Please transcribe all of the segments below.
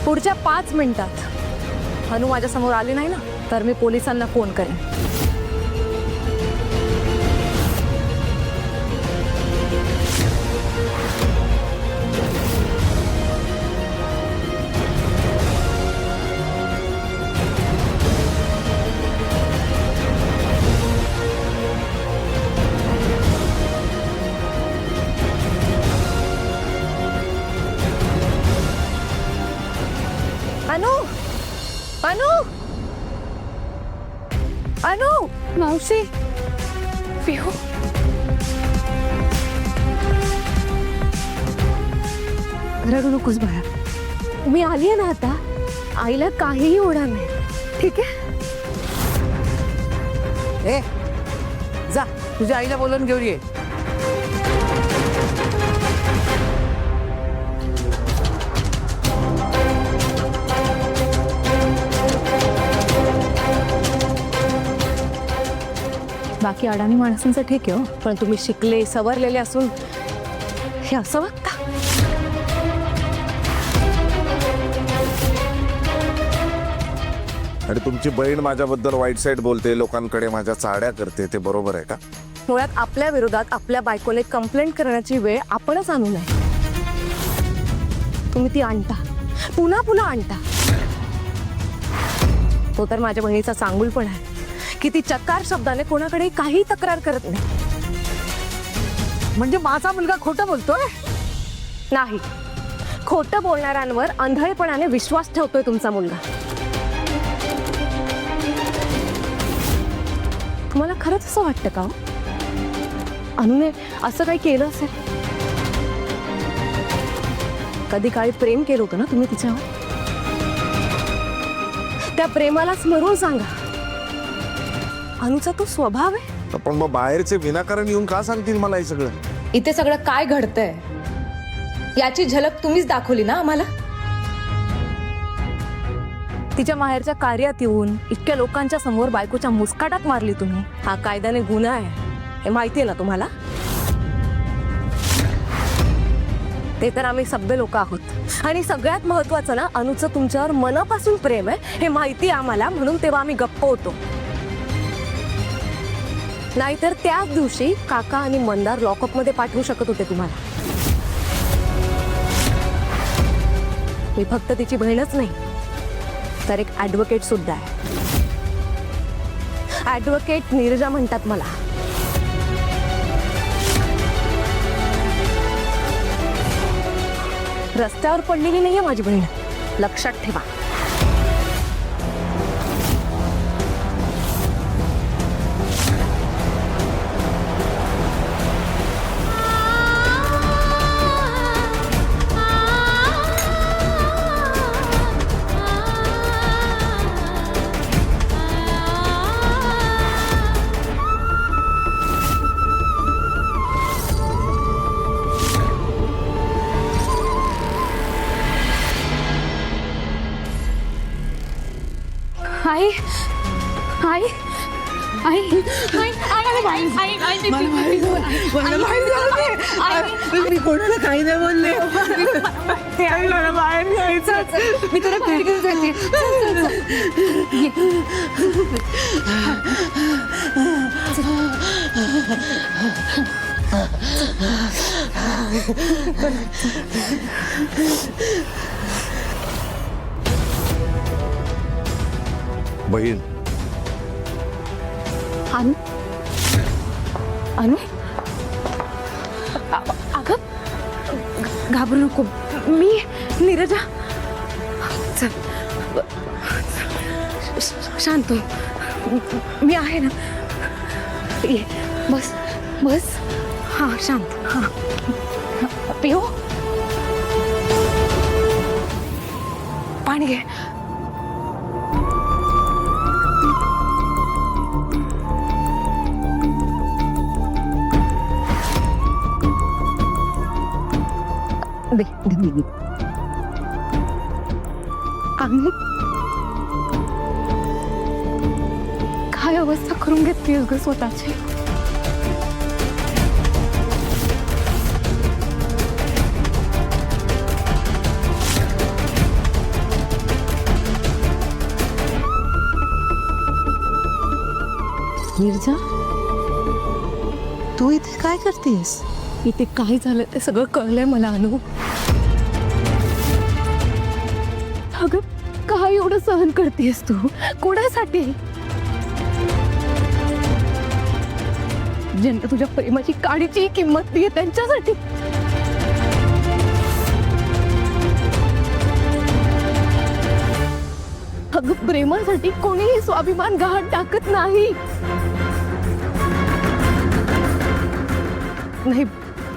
पुढच्या 5 मिनिटात हनु माझ्या समोर आली नाही ना तर मी पोलिसांना फोन करेन. अनु अनु अनु मावशी पिहू रडू नकोस बाळा. मी आली आहे ना आता. आईला काहीही होणार नाही. ठीक आहे. ए जा तुझ्या आईला बोलून घेऊन ये. बाकी अडाणी माणसांचं ठीक आहे हो, पण तुम्ही शिकले सवरलेले असून हे असं वागता. आणि तुमची बहीण माझ्याबद्दल वाईट साईड बोलते, लोकांकडे माझ्या चाड्या करते, ते बरोबर आहे का? मुळात आपल्या विरोधात आपल्या बायकोने कंप्लेंट करण्याची वेळ आपणच आणू नये. तुम्ही ती आणता, पुन्हा पुन्हा आणता. तो तर माझ्या बहिणीचा चांगुलपण आहे की ती चकार शब्दाने कोणाकडे काही तक्रार करत नाही. म्हणजे माझा मुलगा खोटं बोलतोय? नाही, खोटं बोलणाऱ्यांवर अंधळेपणाने विश्वास ठेवतोय तुमचा मुलगा. तुम्हाला खरंच असं वाटतं का अनुने असं काही केलं असेल? कधी काळी प्रेम केलं होतं ना तुम्ही तिच्यावर? त्या प्रेमाला स्मरून सांगा. अनुचा तो स्वभाव आहे. पण मग बाहेरचे विनाकारण येऊन का सांगतील मला हे सगळं? इथे सगळं काय घडतंय याची झलक तुम्हीच दाखवली ना आम्हाला. तिच्या माहेरच्या कार्यात येऊन इतक्या लोकांच्या समोर बायकोच्या मुस्काटात मारली तुम्ही. हा कायद्याने गुन्हा आहे हे माहिती आहे ना तुम्हाला? ते तर आम्ही सभ्य लोक आहोत आणि सगळ्यात महत्वाचं ना अनुचं तुमच्यावर मनापासून प्रेम आहे हे माहिती आहे आम्हाला, म्हणून तेव्हा आम्ही गप्प होतो. नाहीतर त्याच दिवशी काका आणि मंदार लॉकअप मध्ये पाठवू शकत होते तुम्हाला. मी फक्त तिची बहीणच नाही तर एक ॲडव्होकेट सुद्धा आहे. ॲडव्होकेट नीरजा म्हणतात मला. रस्त्यावर पडलेली नाहीये माझी बहीण, लक्षात ठेवा. आई आई आई मी कोणाला काही नाही बोलले. बाहेर जायचं. मी तुला भेट घेऊन जाते. बहीण अनु अनु अगं घाबरू नको. मी नीरजा. चल शांत हो. मी आहे ना. ये बस बस. हां शांत. हां पिओ पाणी घे. दे दे दे. अनु काय अवस्था करून घेतलीस ग स्वतःची? नीरजा, तू इथे काय करतेस? इथे काय झालं ते सगळं कळलंय मला अनु. अगं काय एवढं सहन करतेस तू? कोणासाठी? ज्यांना तुझ्या प्रेमाची काडीची किंमत नाहीये त्यांच्यासाठी. अगं प्रेमासाठी कोणीही स्वाभिमान गहाण टाकत नाही. नाही,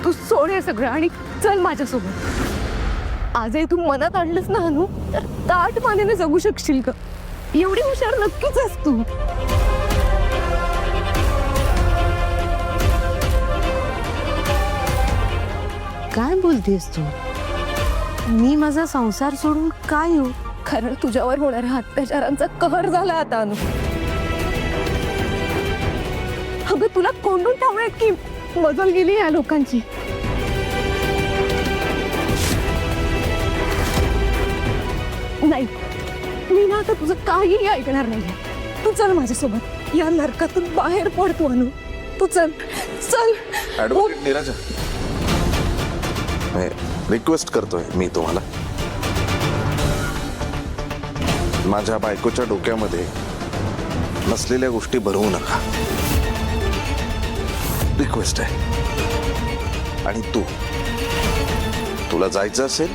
तू सोड हे सगळं आणि चल माझ्यासोबत. आजही तू मनात आणलंस ना अनु, तर ताट मानेने जगू शकशील का? एवढी हुशार नक्कीच आहेस तू. काय बोलतेस तू? मी माझा संसार सोडून काय येऊ? कारण तुझ्यावर होणाऱ्या अत्याचारांचा कहर झाला आता अनु. अगं तुला कोंडून ठेवण्यात की मजल गेली या लोकांची. नाही, मी ना आता तुझं काहीही ऐकणार नाही. तू चल माझ्यासोबत. या नरकातून बाहेर पड तू अनु. तू चल चल. ऍडव्होकेट नीरजा, रिक्वेस्ट करतोय मी तुम्हाला, माझ्या बायकोच्या डोक्यामध्ये नसलेल्या गोष्टी भरवू नका. रिक्वेस्ट आहे. आणि तुला जायचं असेल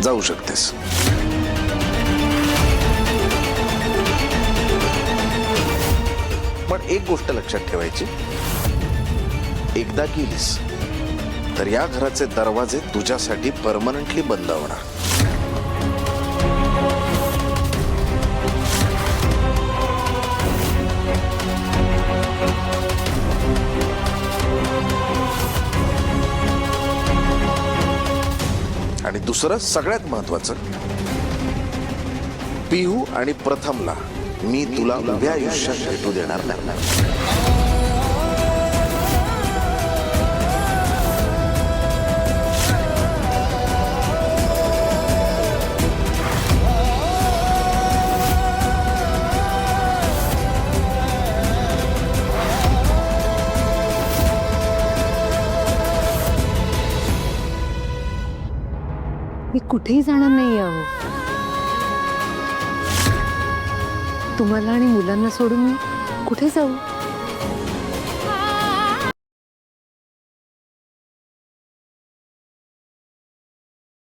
जाऊ शकतेस. पण एक गोष्ट लक्षात ठेवायची, एकदा गेलीस तर या घराचे दरवाजे तुझ्यासाठी परमनंटली बंद होणार. आणि दुसरं सगळ्यात महत्वाचं, पिहू आणि प्रथमला मी तुला उभ्या आयुष्यात भेटू देणार नाही. मी कुठेही जाणार नाही आहो. तुम्हाला आणि मुलांना सोडून मी कुठे जाऊ?